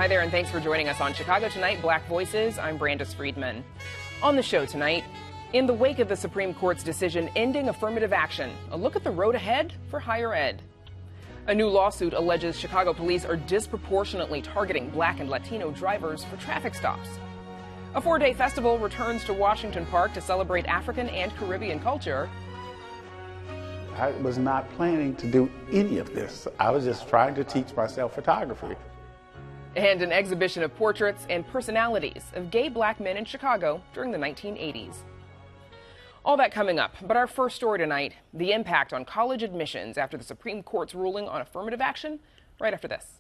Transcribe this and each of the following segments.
Hi there, and thanks for joining us on Chicago Tonight, Black Voices. I'm Brandis Friedman. On the show tonight, in the wake of the Supreme Court's decision ending affirmative action, a look at the road ahead for higher ed. A new lawsuit alleges Chicago police are disproportionately targeting Black and Latino drivers for traffic stops. A 4-day festival returns to Washington Park to celebrate African and Caribbean culture. I was not planning to do any of this. I was just trying to teach myself photography. And an exhibition of portraits and personalities of gay Black men in Chicago during the 1980s. All that coming up, but our first story tonight, the impact on college admissions after the Supreme Court's ruling on affirmative action, right after this.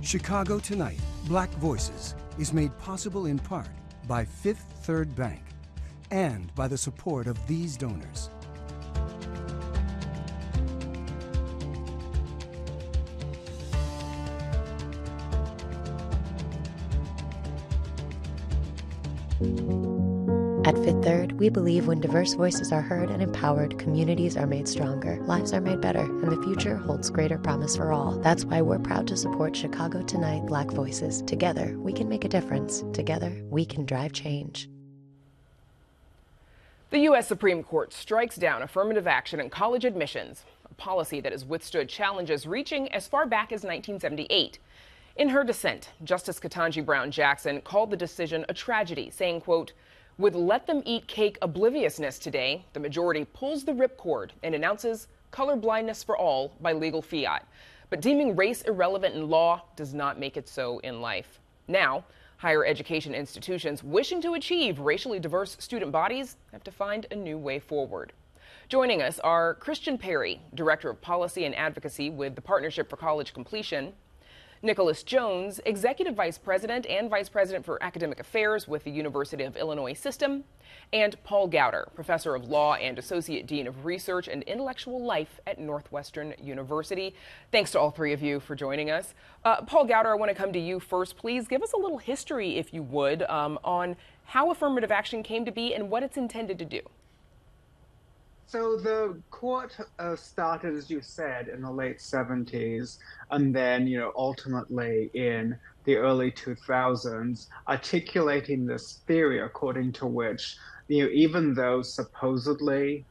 Chicago Tonight, Black Voices, is made possible in part by Fifth Third Bank and by the support of these donors. At Fifth Third, we believe when diverse voices are heard and empowered, communities are made stronger, lives are made better, and the future holds greater promise for all. That's why we're proud to support Chicago Tonight Black Voices. Together, we can make a difference. Together, we can drive change. The U.S. Supreme Court strikes down affirmative action in college admissions, a policy that has withstood challenges reaching as far back as 1978. In her dissent, Justice Ketanji Brown Jackson called the decision a tragedy, saying, quote, "With let them eat cake obliviousness today, the majority pulls the ripcord and announces color blindness for all by legal fiat. But deeming race irrelevant in law does not make it so in life." Now, higher education institutions wishing to achieve racially diverse student bodies have to find a new way forward. Joining us are Christian Perry, Director of Policy and Advocacy with the Partnership for College Completion, Nicholas Jones, Executive Vice President and Vice President for Academic Affairs with the University of Illinois System, and Paul Gowder, Professor of Law and Associate Dean of Research and Intellectual Life at Northwestern University. Thanks to all three of you for joining us. Paul Gowder, I want to come to you first. Please give us a little history, if you would, on how affirmative action came to be and what it's intended to do. So the court started, as you said, in the late 70s, and then, ultimately in the early 2000s, articulating this theory according to which, even though supposedly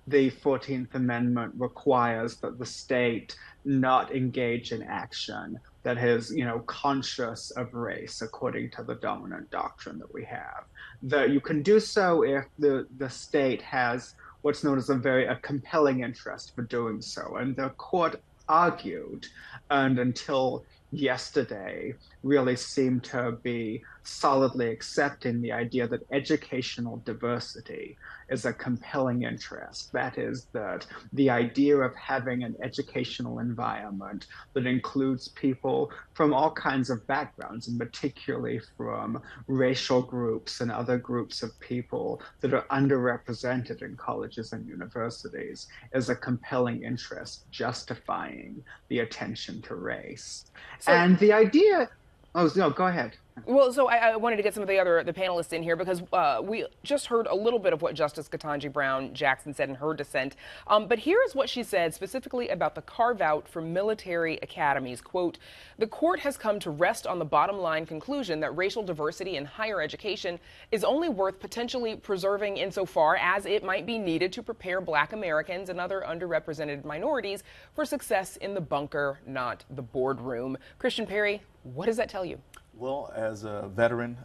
the 14th Amendment requires that the state not engage in action that is, conscious of race, according to the dominant doctrine that we have, that you can do so if the state has what's known as a compelling interest for doing so. And the court argued, and until yesterday, really seemed to be solidly accepting the idea that educational diversity is a compelling interest. That is, that the idea of having an educational environment that includes people from all kinds of backgrounds, and particularly from racial groups and other groups of people that are underrepresented in colleges and universities, is a compelling interest justifying the attention to race. And the idea, no, go ahead. Well, so I wanted to get some of the panelists in here because we just heard a little bit of what Justice Ketanji Brown Jackson said in her dissent. But here is what she said specifically about the carve-out for military academies. Quote, "The court has come to rest on the bottom line conclusion that racial diversity in higher education is only worth potentially preserving insofar as it might be needed to prepare Black Americans and other underrepresented minorities for success in the bunker, not the boardroom." Christian Perry, what does that tell you? Well, as a veteran,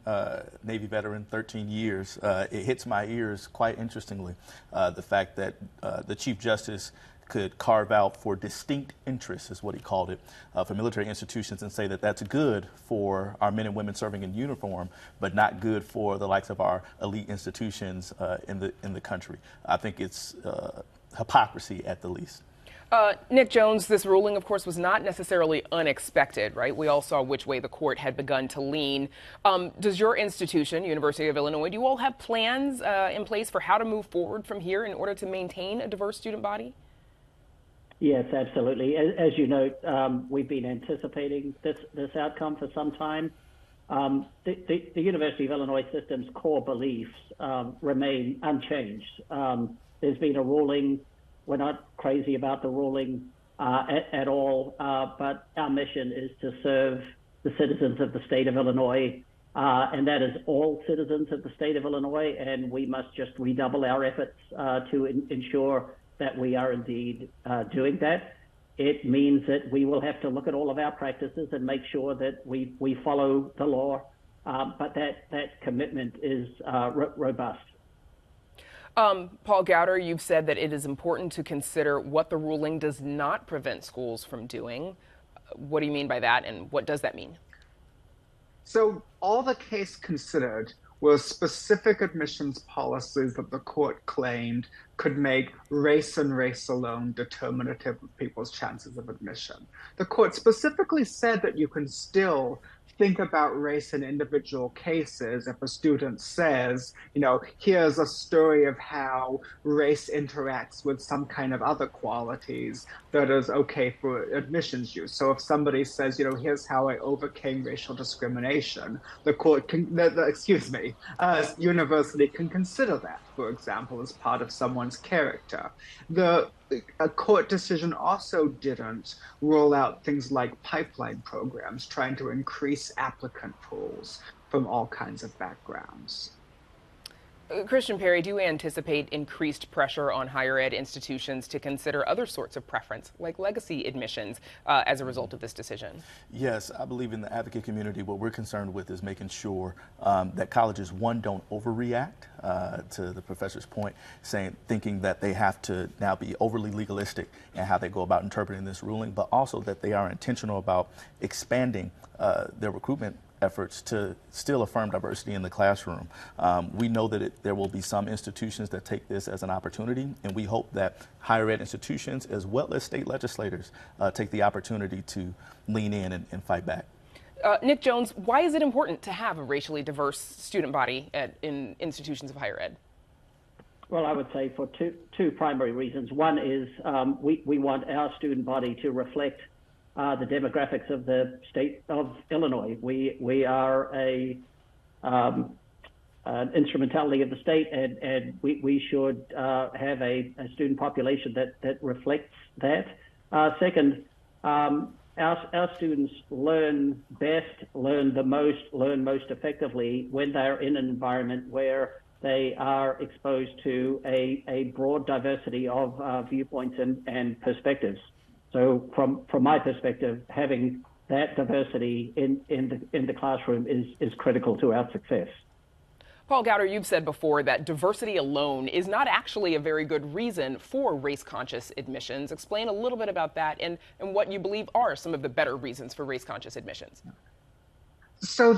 Navy veteran, 13 years, it hits my ears quite interestingly, the fact that the Chief Justice could carve out for distinct interests, is what he called it, for military institutions, and say that that's good for our men and women serving in uniform, but not good for the likes of our elite institutions in the country. I think it's hypocrisy at the least. Nick Jones, this ruling, of course, was not necessarily unexpected, right? We all saw which way the court had begun to lean. Does your institution, University of Illinois, do you all have plans in place for how to move forward from here in order to maintain a diverse student body? Yes, absolutely. As you note, we've been anticipating this outcome for some time. The University of Illinois System's core beliefs remain unchanged. There's been a ruling. We're not crazy about the ruling. at all, but our mission is to serve the citizens of the state of Illinois, and that is all citizens of the state of Illinois, and we must just redouble our efforts to ensure that we are indeed doing that. It means that we will have to look at all of our practices and make sure that we follow the law, but that commitment is robust. Paul Gowder, you've said that it is important to consider what the ruling does not prevent schools from doing. What do you mean by that, and what does that mean? So all the case considered were specific admissions policies that the court claimed could make race and race alone determinative of people's chances of admission. The court specifically said that you can still think about race in individual cases if a student says, here's a story of how race interacts with some kind of other qualities that is okay for admissions use. So if somebody says, here's how I overcame racial discrimination, the court can, university can consider that, for example, as part of someone's character. A court decision also didn't rule out things like pipeline programs, trying to increase applicant pools from all kinds of backgrounds. Christian Perry, do you anticipate increased pressure on higher ed institutions to consider other sorts of preference, like legacy admissions, as a result of this decision? Yes, I believe in the advocate community, what we're concerned with is making sure that colleges, one, don't overreact to the professor's point, thinking that they have to now be overly legalistic in how they go about interpreting this ruling, but also that they are intentional about expanding their recruitment efforts to still affirm diversity in the classroom. We know that there will be some institutions that take this as an opportunity, and we hope that higher ed institutions as well as state legislators take the opportunity to lean in and fight back. Nick Jones, why is it important to have a racially diverse student body in institutions of higher ed? Well, I would say for two primary reasons. One is we want our student body to reflect the demographics of the state of Illinois. We are an instrumentality of the state, and we should have a student population that reflects that. Second, our students learn best, learn most effectively when they're in an environment where they are exposed to a broad diversity of viewpoints and perspectives. So from my perspective, having that diversity in the classroom is critical to our success. Paul Gowder, you've said before that diversity alone is not actually a very good reason for race-conscious admissions. Explain a little bit about that and what you believe are some of the better reasons for race-conscious admissions. So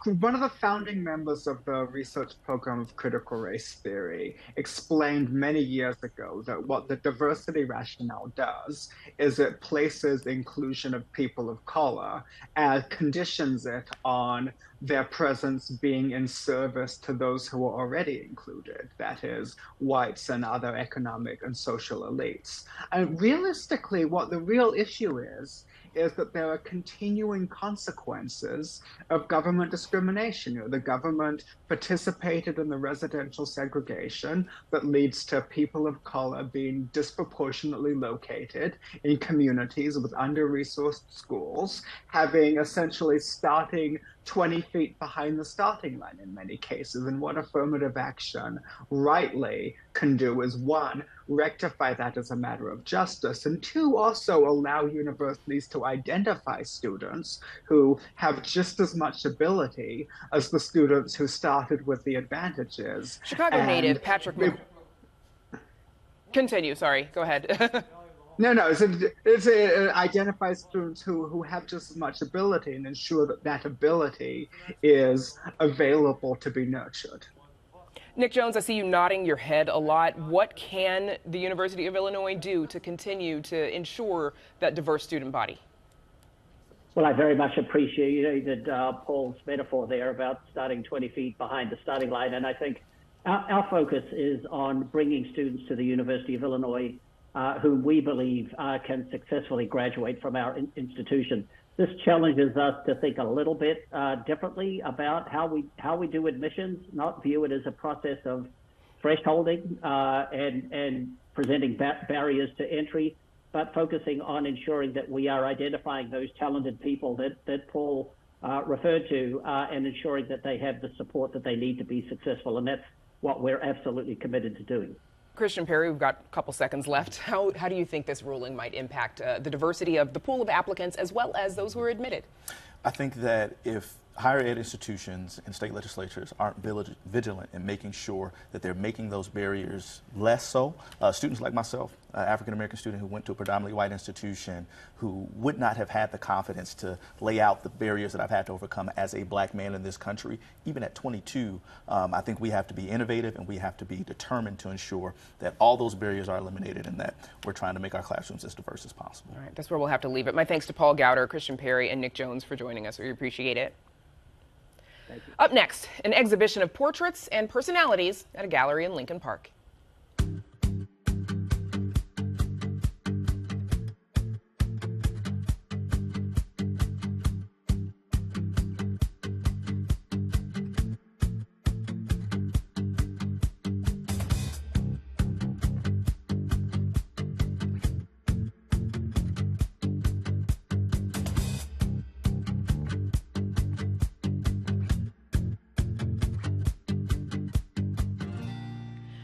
one of the founding members of the research program of critical race theory explained many years ago that what the diversity rationale does is it places inclusion of people of color and conditions it on their presence being in service to those who are already included, that is, whites and other economic and social elites. And realistically, what the real issue is that there are continuing consequences of government discrimination. The government participated in the residential segregation that leads to people of color being disproportionately located in communities with under-resourced schools, having essentially starting 20 feet behind the starting line in many cases. And what affirmative action rightly can do is, one, rectify that as a matter of justice, and two, also allow universities to identify students who have just as much ability as the students who started with the advantages. Chicago native Patrick Continue, sorry, go ahead. No, it's identify students who have just as much ability and ensure that that ability is available to be nurtured. Nick Jones, I see you nodding your head a lot. What can the University of Illinois do to continue to ensure that diverse student body? Well, I very much appreciated Paul's metaphor there about starting 20 feet behind the starting line. And I think our focus is on bringing students to the University of Illinois whom we believe can successfully graduate from our institution. This challenges us to think a little bit differently about how we do admissions, not view it as a process of thresholding and presenting barriers to entry, but focusing on ensuring that we are identifying those talented people that Paul referred to, and ensuring that they have the support that they need to be successful. And that's what we're absolutely committed to doing. Christian Perry, we've got a couple seconds left. How do you think this ruling might impact the diversity of the pool of applicants as well as those who are admitted? I think that if higher ed institutions and state legislatures aren't vigilant in making sure that they're making those barriers less so, students like myself, African-American student who went to a predominantly white institution, who would not have had the confidence to lay out the barriers that I've had to overcome as a black man in this country, even at 22, I think we have to be innovative and we have to be determined to ensure that all those barriers are eliminated and that we're trying to make our classrooms as diverse as possible. All right, that's where we'll have to leave it. My thanks to Paul Gowder, Christian Perry, and Nick Jones for joining us. We appreciate it. Up next, an exhibition of portraits and personalities at a gallery in Lincoln Park.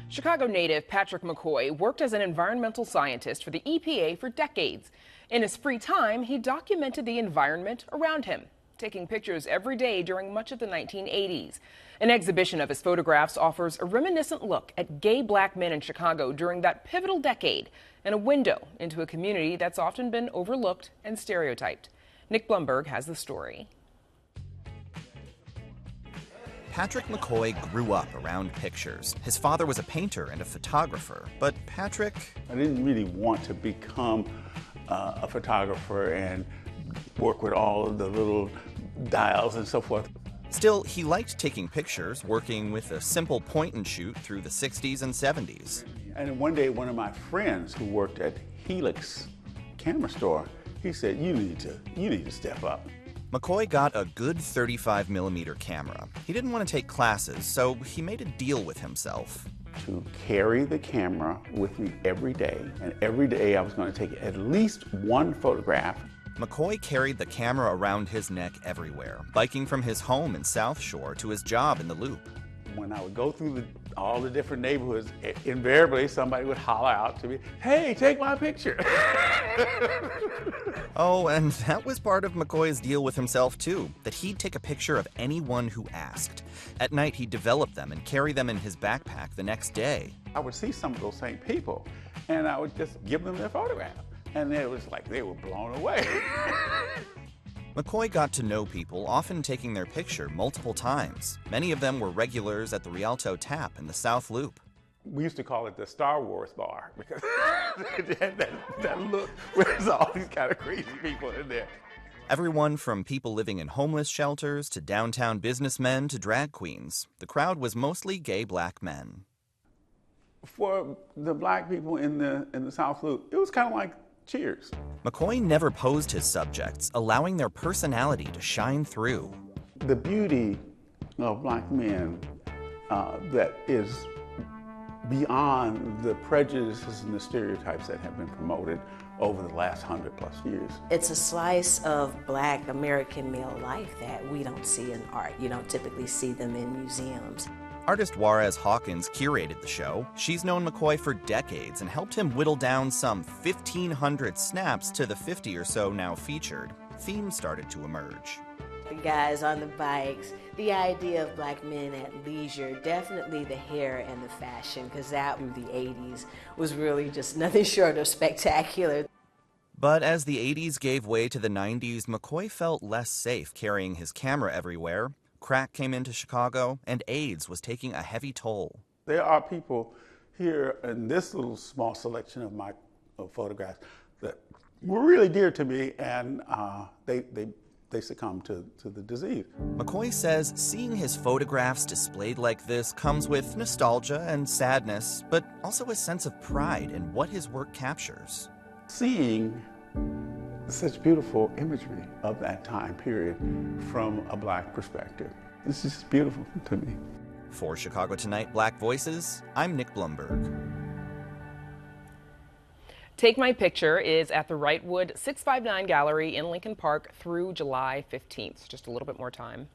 Chicago native Patrick McCoy worked as an environmental scientist for the EPA for decades. In his free time, he documented the environment around him, taking pictures every day during much of the 1980s. An exhibition of his photographs offers a reminiscent look at gay black men in Chicago during that pivotal decade and a window into a community that's often been overlooked and stereotyped. Nick Blumberg has the story. Patrick McCoy grew up around pictures. His father was a painter and a photographer, but Patrick... I didn't really want to become a photographer and work with all of the little dials and so forth. Still, he liked taking pictures, working with a simple point and shoot through the 60s and 70s. And one day, one of my friends who worked at Helix camera store, he said, you need to step up. McCoy got a good 35mm camera. He didn't want to take classes, so he made a deal with himself. To carry the camera with me every day, and every day I was going to take at least one photograph. McCoy carried the camera around his neck everywhere, biking from his home in South Shore to his job in the Loop. When I would go through all the different neighborhoods, invariably somebody would holler out to me, hey, take my picture. Oh, and that was part of McCoy's deal with himself too, that he'd take a picture of anyone who asked. At night, he'd develop them and carry them in his backpack the next day. I would see some of those same people, and I would just give them their photograph. And it was like they were blown away. McCoy got to know people, often taking their picture multiple times. Many of them were regulars at the Rialto Tap in the South Loop. We used to call it the Star Wars bar because it had that look where there's all these kind of crazy people in there. Everyone from people living in homeless shelters to downtown businessmen to drag queens. The crowd was mostly gay black men. For the black people in the South Loop, it was kind of like Cheers. McCoy never posed his subjects, allowing their personality to shine through. The beauty of black men that is beyond the prejudices and the stereotypes that have been promoted over the last 100+ years. It's a slice of black American male life that we don't see in art. You don't typically see them in museums. Artist Juarez Hawkins curated the show. She's known McCoy for decades and helped him whittle down some 1,500 snaps to the 50 or so now featured. Themes started to emerge. The guys on the bikes, the idea of black men at leisure, definitely the hair and the fashion, because that in the 80s was really just nothing short of spectacular. But as the 80s gave way to the 90s, McCoy felt less safe carrying his camera everywhere. Crack came into Chicago, and AIDS was taking a heavy toll. There are people here in this little small selection of my photographs that were really dear to me, and they succumbed to the disease. McCoy says seeing his photographs displayed like this comes with nostalgia and sadness, but also a sense of pride in what his work captures. Seeing such beautiful imagery of that time period from a black perspective. This is just beautiful to me. For Chicago Tonight Black Voices, I'm Nick Blumberg. Take My Picture is at the Wrightwood 659 Gallery in Lincoln Park through July 15th. Just a little bit more time.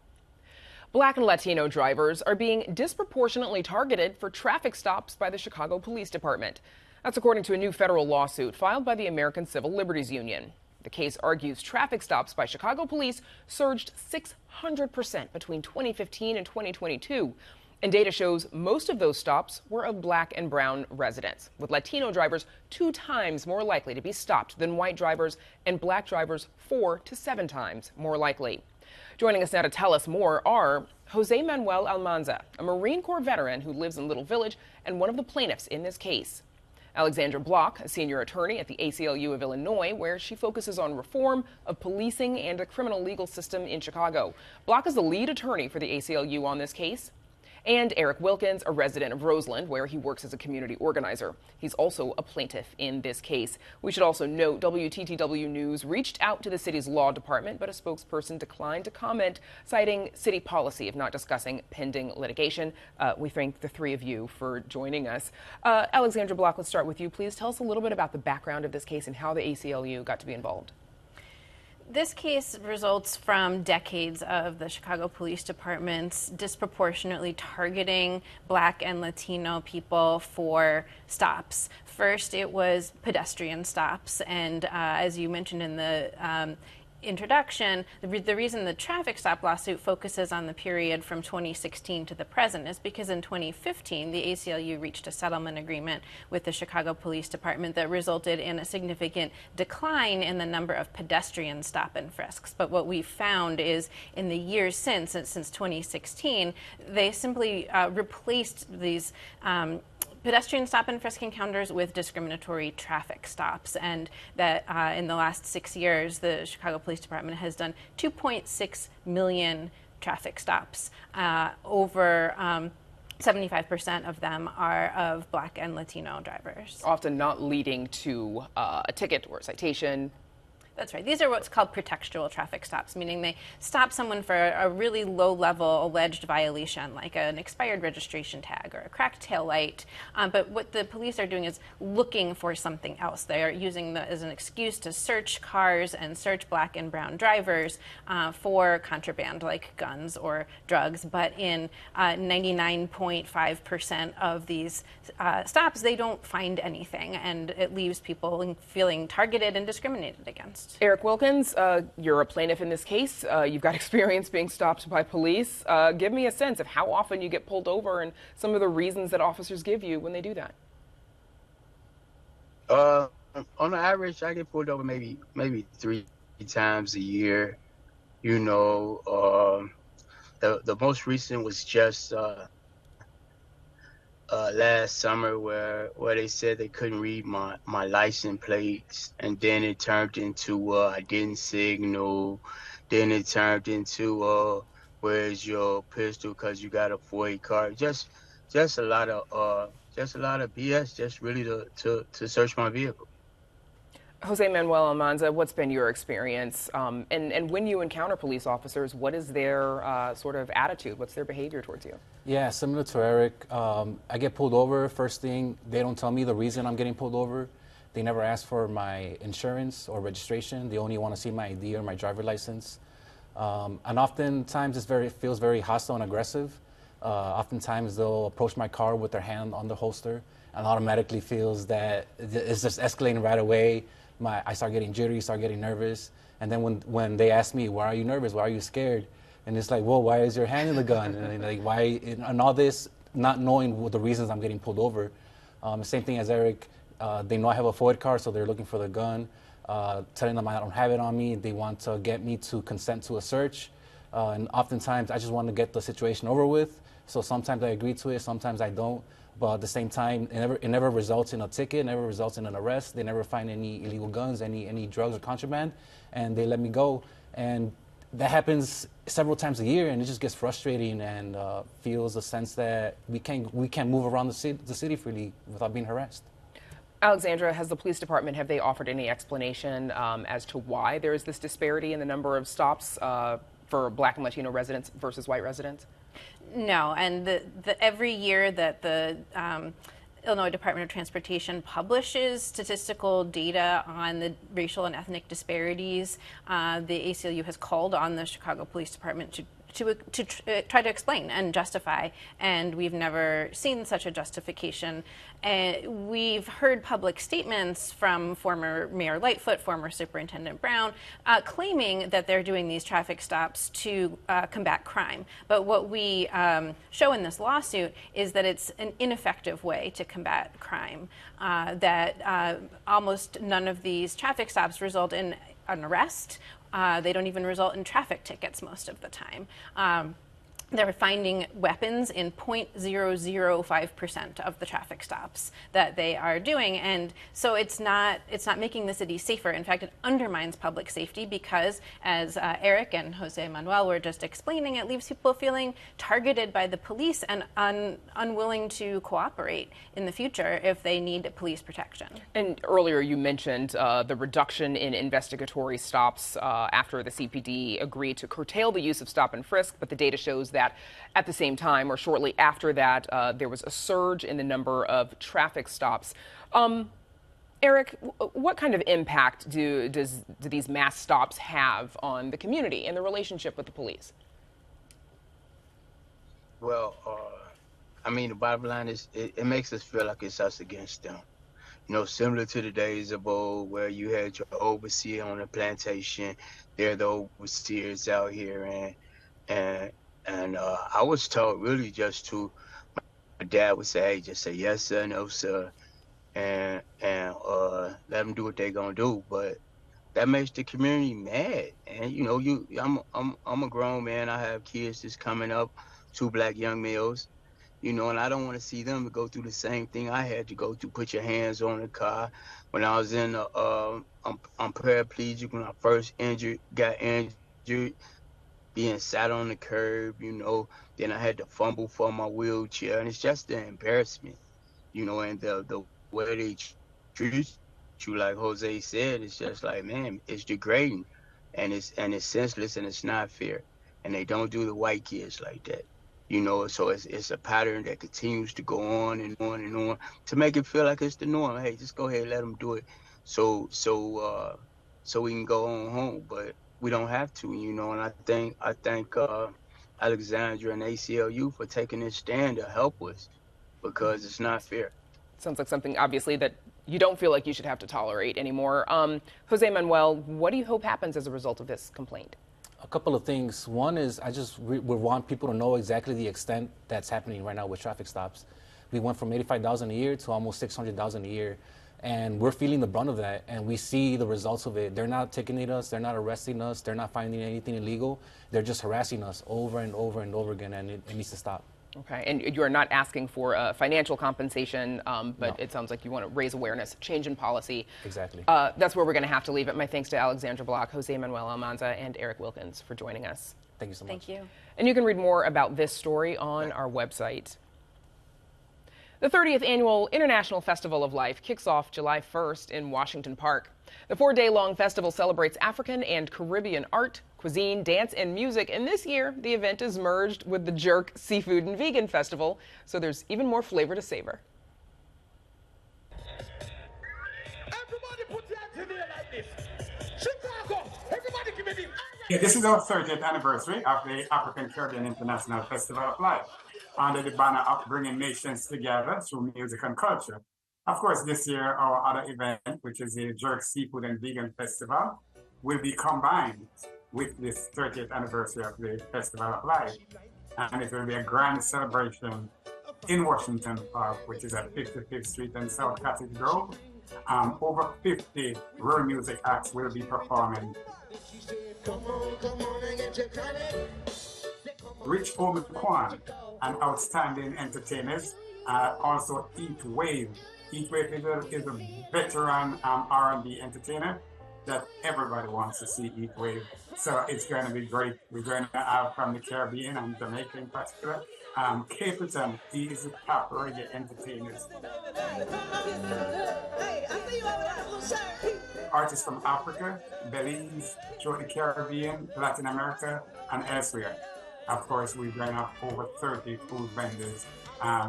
Black and Latino drivers are being disproportionately targeted for traffic stops by the Chicago Police Department. That's according to a new federal lawsuit filed by the American Civil Liberties Union. The case argues traffic stops by Chicago police surged 600% between 2015 and 2022. And data shows most of those stops were of black and brown residents, with Latino drivers 2 times more likely to be stopped than white drivers and black drivers 4 to 7 times more likely. Joining us now to tell us more are Jose Manuel Almanza, a Marine Corps veteran who lives in Little Village and one of the plaintiffs in this case. Alexandra Block, a senior attorney at the ACLU of Illinois, where she focuses on reform of policing and a criminal legal system in Chicago. Block is the lead attorney for the ACLU on this case. And Eric Wilkins, a resident of Roseland, where he works as a community organizer. He's also a plaintiff in this case. We should also note WTTW News reached out to the city's law department, but a spokesperson declined to comment, citing city policy of not discussing pending litigation. We thank the 3 of you for joining us. Alexandra Block, let's start with you. Please tell us a little bit about the background of this case and how the ACLU got to be involved. This case results from decades of the Chicago Police Department's disproportionately targeting black and Latino people for stops. First, it was pedestrian stops, and as you mentioned in the introduction, the reason the traffic stop lawsuit focuses on the period from 2016 to the present is because in 2015, the ACLU reached a settlement agreement with the Chicago Police Department that resulted in a significant decline in the number of pedestrian stop and frisks. But what we found is in the years since 2016, they simply replaced these pedestrian stop and frisk encounters with discriminatory traffic stops, and that in the last 6 years, the Chicago Police Department has done 2.6 million traffic stops. Over 75% of them are of black and Latino drivers. Often not leading to a ticket or a citation. That's right. These are what's called pretextual traffic stops, meaning they stop someone for a really low-level alleged violation, like an expired registration tag or a cracked tail light. But what the police are doing is looking for something else. They are using that as an excuse to search cars and search black and brown drivers for contraband, like guns or drugs. But in 99.5% of these stops, they don't find anything, and it leaves people feeling targeted and discriminated against. Eric Wilkins, you're a plaintiff in this case. You've got experience being stopped by police. Give me a sense of how often you get pulled over and some of the reasons that officers give you when they do that. On average, I get pulled over maybe 3 times a year. You know, the most recent was just last summer where they said they couldn't read my license plates, and then it turned into I didn't signal, then it turned into where's your pistol because you got a FOIA card. Just a lot of BS, just really to search my vehicle. Jose Manuel Almanza, what's been your experience? And when you encounter police officers, what is their sort of attitude? What's their behavior towards you? Yeah, similar to Eric. I get pulled over. First thing, they don't tell me the reason I'm getting pulled over. They never ask for my insurance or registration. They only want to see my ID or my driver license. And oftentimes it feels very hostile and aggressive. Oftentimes they'll approach my car with their hand on the holster and automatically feels that it's just escalating right away. I start getting jittery, start getting nervous. And then when they ask me, why are you nervous? Why are you scared? And it's like, well, why is your hand in the gun? And like, why? And all this, not knowing what the reasons I'm getting pulled over. Same thing as Eric. They know I have a FOIA card, so they're looking for the gun. Telling them I don't have it on me. They want to get me to consent to a search. And oftentimes, I just want to get the situation over with. So sometimes I agree to it, sometimes I don't. But at the same time, it never results in a ticket, never results in an arrest. They never find any illegal guns, any drugs or contraband, and they let me go. And that happens several times a year, and it just gets frustrating and feels a sense that we can't move around the city freely without being harassed. Alexandra, has the police department, have they offered any explanation as to why there is this disparity in the number of stops for black and Latino residents versus white residents? No, and every year that the Illinois Department of Transportation publishes statistical data on the racial and ethnic disparities. The ACLU has called on the Chicago Police Department to try to explain and justify, and we've never seen such a justification. We've heard public statements from former Mayor Lightfoot, former Superintendent Brown, claiming that they're doing these traffic stops to combat crime. But what we show in this lawsuit is that it's an ineffective way to combat crime, that almost none of these traffic stops result in an arrest. They don't even result in traffic tickets most of the time. They're finding weapons in 0.005% of the traffic stops that they are doing, and so it's not making the city safer. In fact, it undermines public safety because, as Eric and Jose Manuel were just explaining, it leaves people feeling targeted by the police and unwilling to cooperate in the future if they need police protection. And earlier you mentioned the reduction in investigatory stops after the CPD agreed to curtail the use of stop and frisk, but the data shows that at the same time or shortly after that, there was a surge in the number of traffic stops. Eric, what kind of impact do these mass stops have on the community and the relationship with the police? Well, I mean, the bottom line is it makes us feel like it's us against them. You know, similar to the days of old where you had your overseer on the plantation, they're the overseers out here, and I was taught really just to, my dad would say, hey, just say yes sir, no sir, and let them do what they're gonna do. But that makes the community mad. And you know, I'm a grown man. I have kids that's coming up, 2 black young males, you know, and I don't want to see them go through the same thing I had to go through. Put your hands on the car. When I was in I'm paraplegic when I first got injured, being sat on the curb, you know, then I had to fumble for my wheelchair, and it's just an embarrassment, you know, and the way they treat you, like Jose said, it's just like, man, it's degrading, and it's senseless, and it's not fair, and they don't do the white kids like that, you know, so it's a pattern that continues to go on and on and on to make it feel like it's the norm. Hey, just go ahead, let them do it, so we can go on home, but we don't have to, you know. And I thank Alexandra and ACLU for taking this stand to help us, because it's not fair. Sounds like something, obviously, that you don't feel like you should have to tolerate anymore. Jose Manuel, what do you hope happens as a result of this complaint? A couple of things. One is we want people to know exactly the extent that's happening right now with traffic stops. We went from 85,000 a year to almost 600,000 a year. And we're feeling the brunt of that, and we see the results of it. They're not ticketing us, they're not arresting us, they're not finding anything illegal. They're just harassing us over and over and over again, and it needs to stop. Okay, and you are not asking for financial compensation, but No. It sounds like you want to raise awareness, change in policy. Exactly. That's where we're going to have to leave it. My thanks to Alexandra Block, Jose Manuel Almanza, and Eric Wilkins for joining us. Thank you so much. Thank you. And you can read more about this story on our website. The 30th Annual International Festival of Life kicks off July 1st in Washington Park. The 4-day-long festival celebrates African and Caribbean art, cuisine, dance, and music, and this year the event is merged with the Jerk Seafood and Vegan Festival, so there's even more flavor to savor. Everybody put your hands in the air like this. Chicago, everybody give me the... Yeah, this is our 30th anniversary of the African Caribbean International Festival of Life, under the banner of bringing nations together through music and culture. Of course, this year, our other event, which is the Jerk Seafood and Vegan Festival, will be combined with this 30th anniversary of the Festival of Life. And it will be a grand celebration in Washington Park, which is at 55th Street and South Cottage Grove. Over 50 world music acts will be performing. Rich Omikwan and outstanding entertainers, also Eat Wave. Eat Wave is a veteran R&B entertainer that everybody wants to see Eat Wave. So it's going to be great. We're going to have from the Caribbean and Jamaica in particular. Capleton, he is a top reggae entertainers. Artists from Africa, Belize, throughout the Caribbean, Latin America, and elsewhere. Of course, we're going to have over 30 food vendors.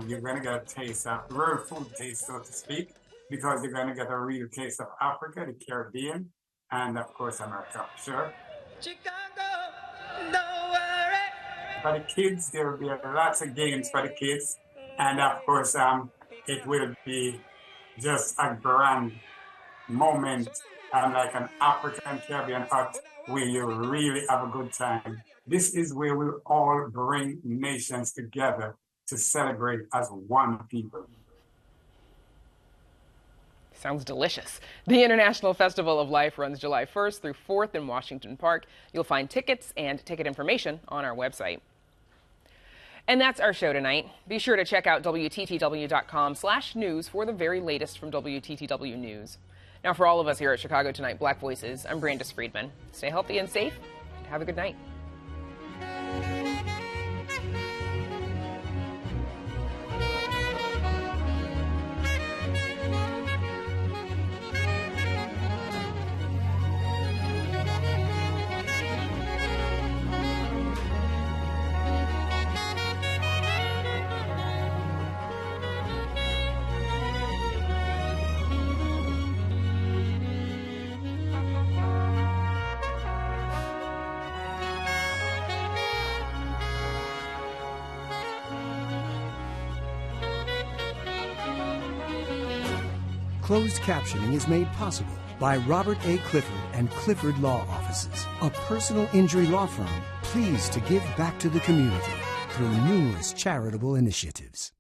You're going to get a taste of real food taste, so to speak, because you're going to get a real taste of Africa, the Caribbean, and of course, America. Sure. Chicago, don't worry. For the kids, there will be lots of games for the kids, and of course, it will be just a grand moment, like an African Caribbean hut where you really have a good time. This is where we all bring nations together to celebrate as one people. Sounds delicious. The International Festival of Life runs July 1st through 4th in Washington Park. You'll find tickets and ticket information on our website. And that's our show tonight. Be sure to check out WTTW.com/news for the very latest from WTTW News. Now, for all of us here at Chicago Tonight Black Voices, I'm Brandis Friedman. Stay healthy and safe, and have a good night. Closed captioning is made possible by Robert A. Clifford and Clifford Law Offices, a personal injury law firm pleased to give back to the community through numerous charitable initiatives.